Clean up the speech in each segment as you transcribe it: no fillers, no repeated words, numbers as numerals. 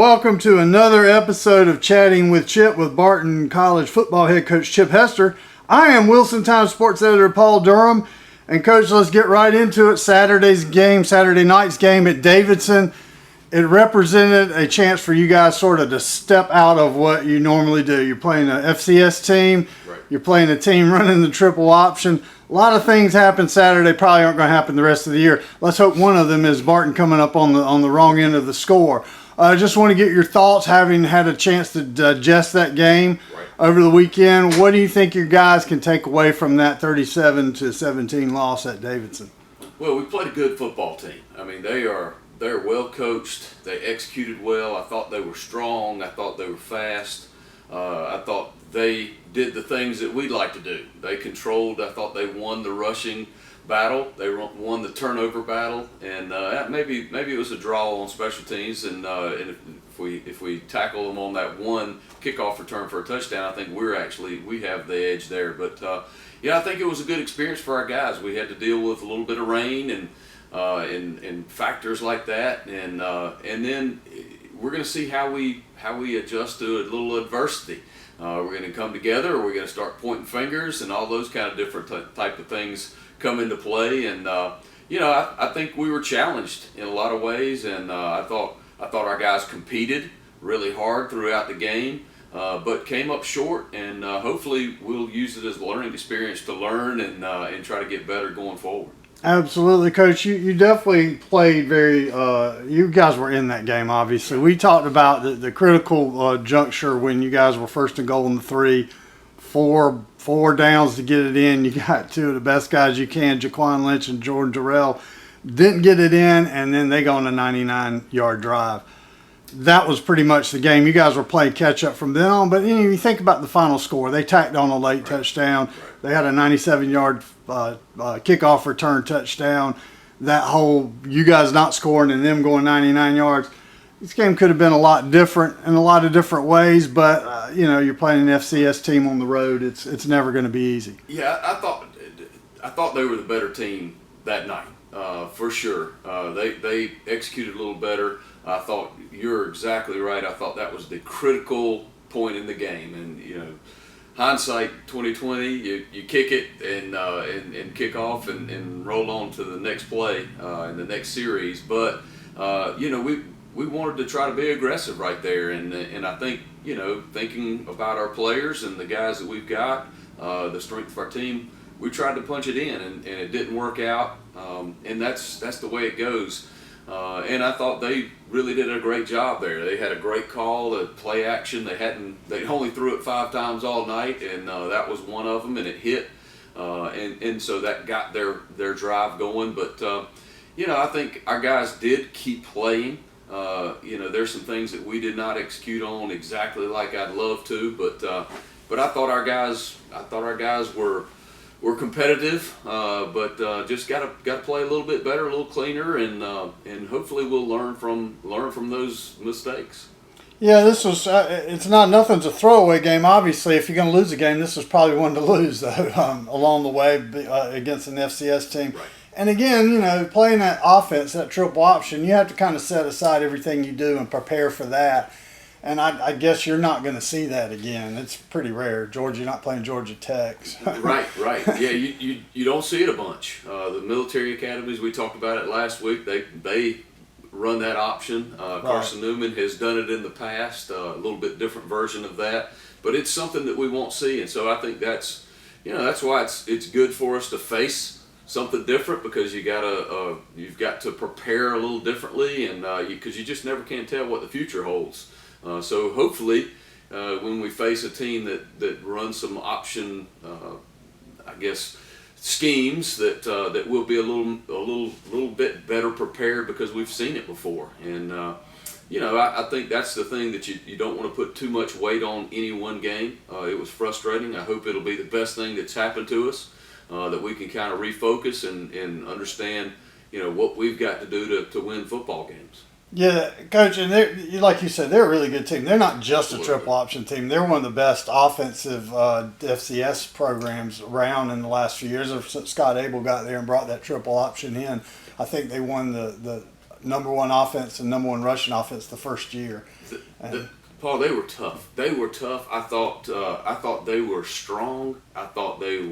welcome to another episode of Chatting with Chip with Barton College football head coach Chip Hester. I am Wilson Times sports editor Paul Durham. And coach, let's get right into it. Saturday night's game at Davidson. It represented a chance for you guys sort of to step out of what you normally do. You're playing an FCS team. Right. You're playing a team running the triple option. A lot of things happen Saturday, probably aren't going to happen the rest of the year. Let's hope one of them is Barton coming up on the wrong end of the score. I just want to get your thoughts, having had a chance to digest that game over the weekend. What do you think your guys can take away from that 37-17 loss at Davidson? Well, we played a good football team. I mean, they're well coached. They executed well. I thought they were strong. I thought they were fast. I thought they did the things that we'd like to do. They controlled. I thought they won the rushing battle. They won the turnover battle, and maybe it was a draw on special teams. And if we tackle them on that one kickoff return for a touchdown, I think we have the edge there. But I think it was a good experience for our guys. We had to deal with a little bit of rain and factors like that, and then we're going to see how we adjust to a little adversity. We're going to come together, or we're going to start pointing fingers, and all those kind of different type of things come into play. And I think we were challenged in a lot of ways, and I thought our guys competed really hard throughout the game, but came up short. And hopefully we'll use it as a learning experience to learn and try to get better going forward. Absolutely, Coach. You definitely played very. You guys were in that game, obviously. We talked about the critical juncture when you guys were first and goal in the 3, 4 downs to get it in. You got two of the best guys you can, Jaquan Lynch and Jordan Jarrell, didn't get it in, and then they go on a 99-yard drive. That was pretty much the game. You guys were playing catch up from then on. But you think about the final score. They tacked on a late touchdown. They had a 97-yard kickoff return touchdown. That whole you guys not scoring and them going 99 yards. This game could have been a lot different in a lot of different ways. But you're playing an FCS team on the road. It's never going to be easy. Yeah, I thought they were the better team that night for sure. They executed a little better. I thought you're exactly right. I thought that was the critical point in the game, and hindsight 2020, you kick it and kick off and roll on to the next play in the next series. But we wanted to try to be aggressive right there, and I think thinking about our players and the guys that we've got, the strength of our team, we tried to punch it in, and it didn't work out, and that's the way it goes. And I thought they really did a great job there. They had a great call, the play action. They only threw it 5 times all night, and that was one of them, and it hit. And so that got their drive going. But I think our guys did keep playing. There's some things that we did not execute on exactly like I'd love to, but I thought our guys were competitive, but just got to play a little bit better, a little cleaner, and hopefully we'll learn from those mistakes. Yeah, this was nothing's a throwaway game. Obviously, if you're going to lose a game, this was probably one to lose though along the way against an FCS team. Right. And again, playing that offense, that triple option, you have to kind of set aside everything you do and prepare for that. And I guess you're not going to see that again. It's pretty rare. You're not playing Georgia Tech. Right. Yeah, you don't see it a bunch. The military academies, we talked about it last week. They run that option. Carson Newman has done it in the past. A little bit different version of that, but it's something that we won't see. And so I think that's why it's good for us to face something different, because you've got to prepare a little differently, and because you just never can tell what the future holds. So hopefully, when we face a team that runs some option, schemes, that we'll be a little bit better prepared because we've seen it before. And I think that's the thing, that you don't want to put too much weight on any one game. It was frustrating. I hope it'll be the best thing that's happened to us, that we can kind of refocus and understand what we've got to do to win football games. Yeah, Coach, and like you said, they're a really good team. They're not just a triple option team. They're one of the best offensive FCS programs around in the last few years. Since Scott Abel got there and brought that triple option in, I think they won the #1 offense and #1 rushing offense the first year. Paul, they were tough. They were tough. I thought they were strong. I thought they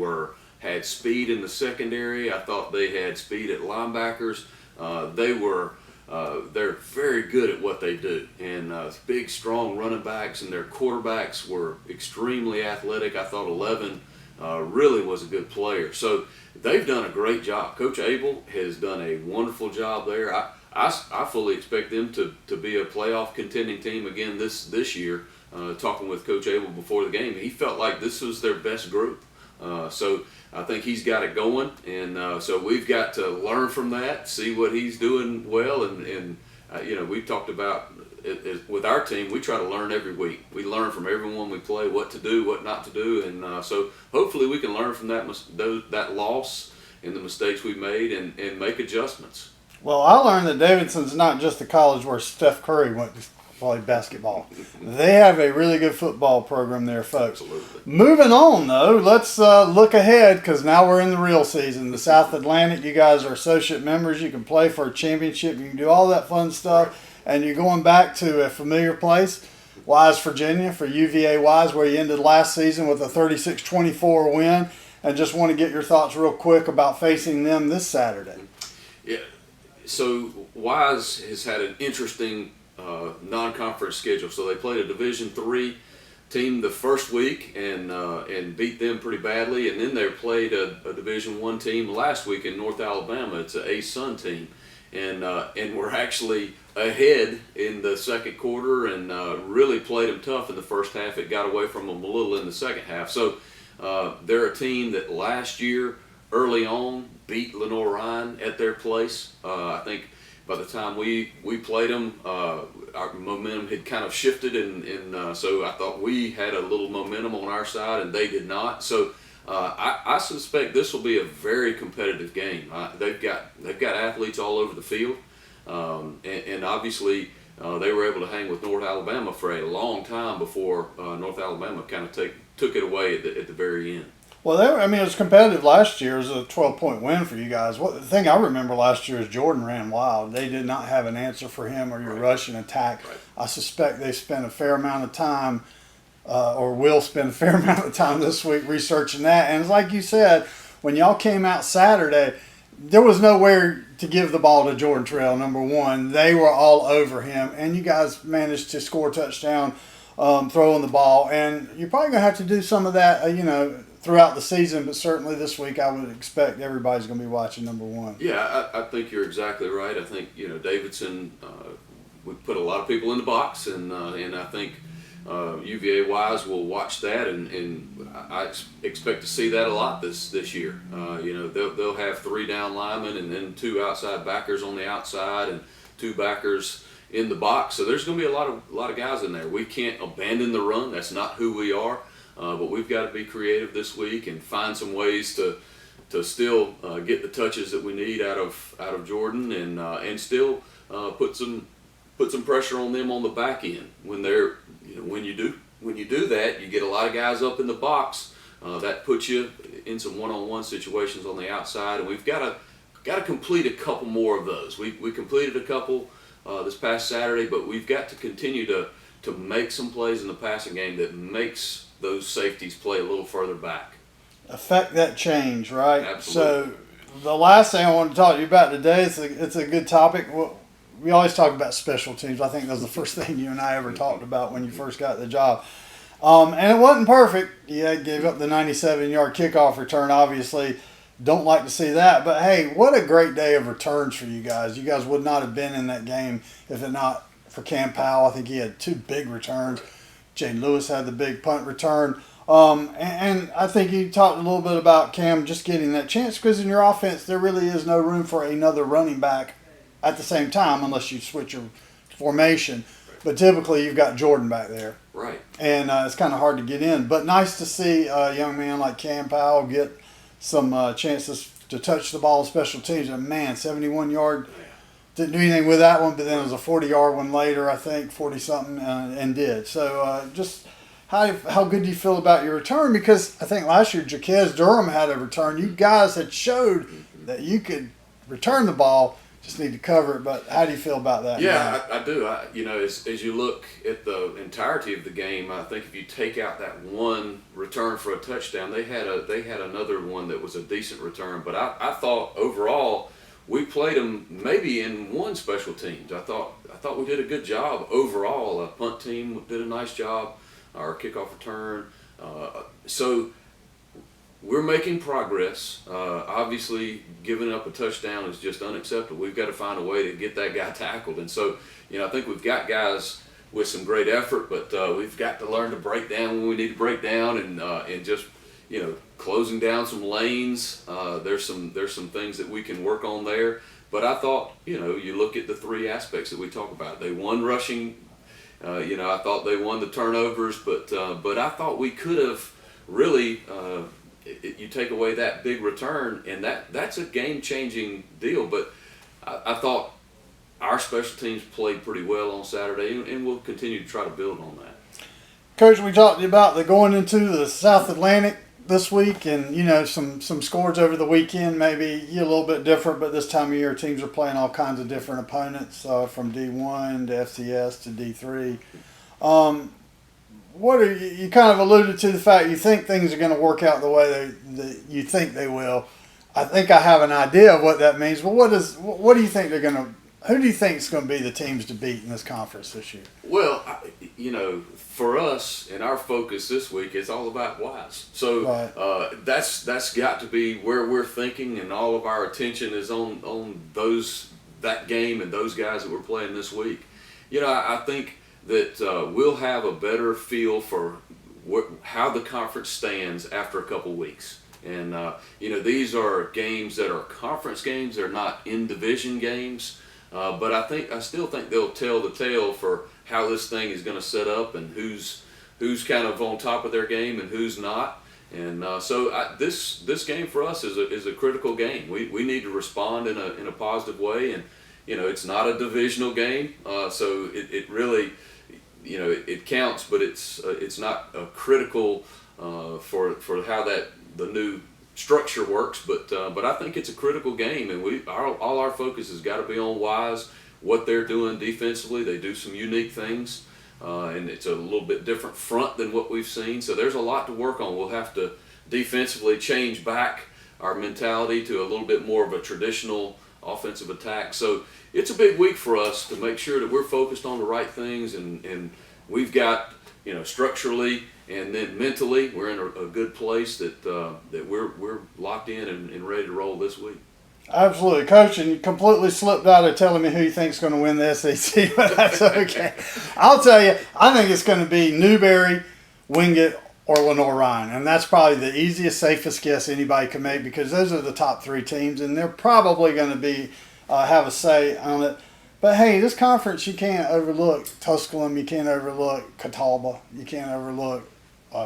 had speed in the secondary. I thought they had speed at linebackers. They're very good at what they do, and big, strong running backs, and their quarterbacks were extremely athletic. I thought 11 really was a good player. So they've done a great job. Coach Abel has done a wonderful job there. I fully expect them to be a playoff contending team again this year. Talking with Coach Abel before the game, he felt like this was their best group. So I think he's got it going, and so we've got to learn from that, see what he's doing well, and we've talked about it with our team. We try to learn every week. We learn from everyone we play what to do, what not to do, and so hopefully we can learn from that loss and the mistakes we made and make adjustments. Well, I learned that Davidson's not just a college where Steph Curry went to play basketball. They have a really good football program there, folks. Absolutely. Moving on, though, let's look ahead because now we're in the real season. The South Atlantic, you guys are associate members. You can play for a championship. You can do all that fun stuff. And you're going back to a familiar place, Wise, Virginia, for UVA-Wise, where you ended last season with a 36-24 win. And just want to get your thoughts real quick about facing them this Saturday. Yeah. So Wise has had an interesting non-conference schedule. So they played a Division III team the first week and beat them pretty badly, and then they played a Division I team last week in North Alabama. It's an A-Sun team, and we're actually ahead in the second quarter and really played them tough in the first half. It got away from them a little in the second half. So they're a team that last year early on beat Lenore Ryan at their place. I think by the time we played them, our momentum had kind of shifted, and so I thought we had a little momentum on our side, and they did not. So I suspect this will be a very competitive game. They've got athletes all over the field, and obviously they were able to hang with North Alabama for a long time before North Alabama kind of took it away at the very end. Well, it was competitive last year. It was a 12-point win for you guys. The thing I remember last year is Jordan ran wild. They did not have an answer for him or your rushing attack. Right. I suspect they spent a fair amount of time, or will spend a fair amount of time this week researching that. And it's like you said, when y'all came out Saturday, there was nowhere to give the ball to Jordan Terrell, number one. They were all over him, and you guys managed to score a touchdown throwing the ball. And you're probably going to have to do some of that, throughout the season, but certainly this week I would expect everybody's going to be watching number one. Yeah, I think you're exactly right. I think Davidson we put a lot of people in the box, and I think UVA-Wise will watch that, and I expect to see that a lot this year. They'll have 3 down linemen and then 2 outside backers on the outside and 2 backers in the box. So there's going to be a lot of guys in there. We can't abandon the run. That's not who we are. But we've got to be creative this week and find some ways to still get the touches that we need out of Jordan and still put some pressure on them on the back end. When you do that, you get a lot of guys up in the box. That puts you in some one-on-one situations on the outside, and we've got to complete a couple more of those. We completed a couple this past Saturday, but we've got to continue to make some plays in the passing game that makes those safeties play a little further back. Affect that change, right? Absolutely. So the last thing I want to talk to you about today, it's a good topic. We always talk about special teams. I think that was the first thing you and I ever talked about when you first got the job. And it wasn't perfect. You gave up the 97-yard kickoff return, obviously. Don't like to see that. But, hey, what a great day of returns for you guys. You guys would not have been in that game if it not for Cam Powell. I think he had 2 big returns. Jane Lewis had the big punt return. And I think you talked a little bit about Cam just getting that chance because in your offense there really is no room for another running back at the same time unless you switch your formation. But typically you've got Jordan back there. Right. And it's kind of hard to get in. But nice to see a young man like Cam Powell get some chances to touch the ball in special teams. And, man, 71-yard. Didn't do anything with that one, but then it was a 40-yard one later, I think, 40-something, and did. So just how good do you feel about your return? Because I think last year Paul Durham had a return. You guys had showed that you could return the ball. just need to cover it. But how do you feel about that? Yeah, I do. As you look at the entirety of the game, I think if you take out that one return for a touchdown, they had another one that was a decent return. But I thought overall we played them maybe in one special teams. I thought we did a good job overall. Our punt team did a nice job. Our kickoff return. So we're making progress. Obviously, giving up a touchdown is just unacceptable. We've got to find a way to get that guy tackled. And so, I think we've got guys with some great effort, but we've got to learn to break down when we need to break down, and just closing down some lanes. There's some things that we can work on there. But I thought, you look at the three aspects that we talk about. They won rushing. I thought they won the turnovers, but I thought we could have really. You take away that big return, and that's a game-changing deal. But I thought our special teams played pretty well on Saturday, and we'll continue to try to build on that. Coach, we talked about the going into the South Atlantic this week, and some scores over the weekend. Maybe a little bit different, but this time of year teams are playing all kinds of different opponents, from D1 to FCS to D3. What are you kind of alluded to the fact you think things are going to work out the way you think they will. I think I have an idea of what that means, but what do you think they're going to? Who do you think is going to be the teams to beat in this conference this year? Well, for us and our focus this week, it's all about Wise. So right. That's got to be where we're thinking, and all of our attention is on that game and those guys that we're playing this week. I think that we'll have a better feel for how the conference stands after a couple weeks. And, these are games that are conference games. They're not in-division games. But I still think they'll tell the tale for how this thing is going to set up and who's kind of on top of their game and who's not. And this game for us is a critical game. We need to respond in a positive way. And, it's not a divisional game. So it really... it counts, but it's not critical for how the new structure works. But I think it's a critical game, and all our focus has got to be on Wise, what they're doing defensively. They do some unique things, and it's a little bit different front than what we've seen. So there's a lot to work on. We'll have to defensively change back our mentality to a little bit more of a traditional offensive attack. So it's a big week for us to make sure that we're focused on the right things, and we've got, structurally and then mentally, we're in a good place that we're locked in and ready to roll this week. Absolutely, Coach, and you completely slipped out of telling me who you think is going to win the SEC, but that's okay. I'll tell you, I think it's going to be Newberry, Wingate, or Lenore-Ryan, and that's probably the easiest, safest guess anybody can make, because those are the top three teams, and they're probably going to be have a say on it. But hey, this conference, you can't overlook Tusculum, you can't overlook Catawba, you can't overlook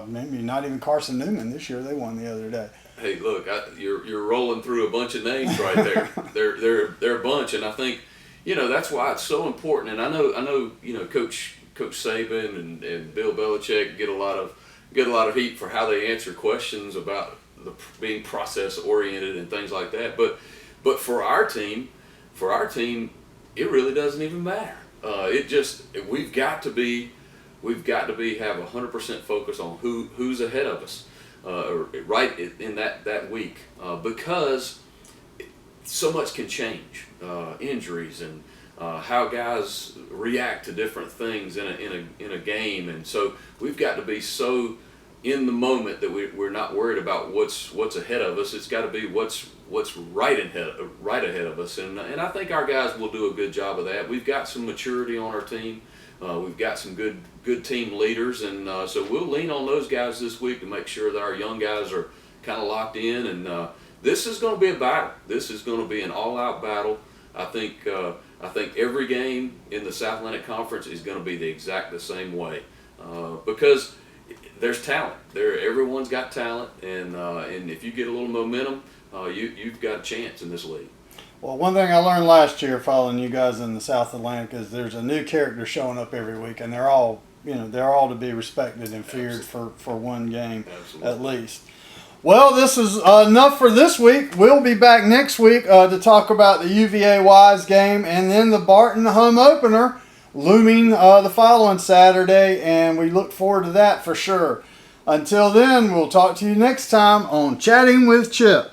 maybe not even Carson Newman this year. They won the other day. Hey, look, you're rolling through a bunch of names right there. they're a bunch, and I think that's why it's so important. And I know Coach Saban and Bill Belichick get a lot of heat for how they answer questions about being process oriented and things like that. But for our team, it really doesn't even matter. We've got to have 100% focus on who's ahead of us, right in that week, because so much can change, injuries and how guys react to different things in a game, and so we've got to be so in the moment that we're not worried about what's ahead of us. It's got to be what's right ahead of us, and I think our guys will do a good job of that. We've got some maturity on our team. We've got some good team leaders, and so we'll lean on those guys this week to make sure that our young guys are kind of locked in. And this is going to be a battle. This is going to be an all-out battle. I think every game in the South Atlantic Conference is going to be the same way, because there's talent. Everyone's got talent, and if you get a little momentum, you've got a chance in this league. Well, one thing I learned last year following you guys in the South Atlantic is there's a new character showing up every week, and they're all to be respected and feared for one game. Absolutely. At least. Well, this is enough for this week. We'll be back next week to talk about the UVA-Wise game and then the Barton home opener looming the following Saturday, and we look forward to that for sure. Until then, we'll talk to you next time on Chatting with Chip.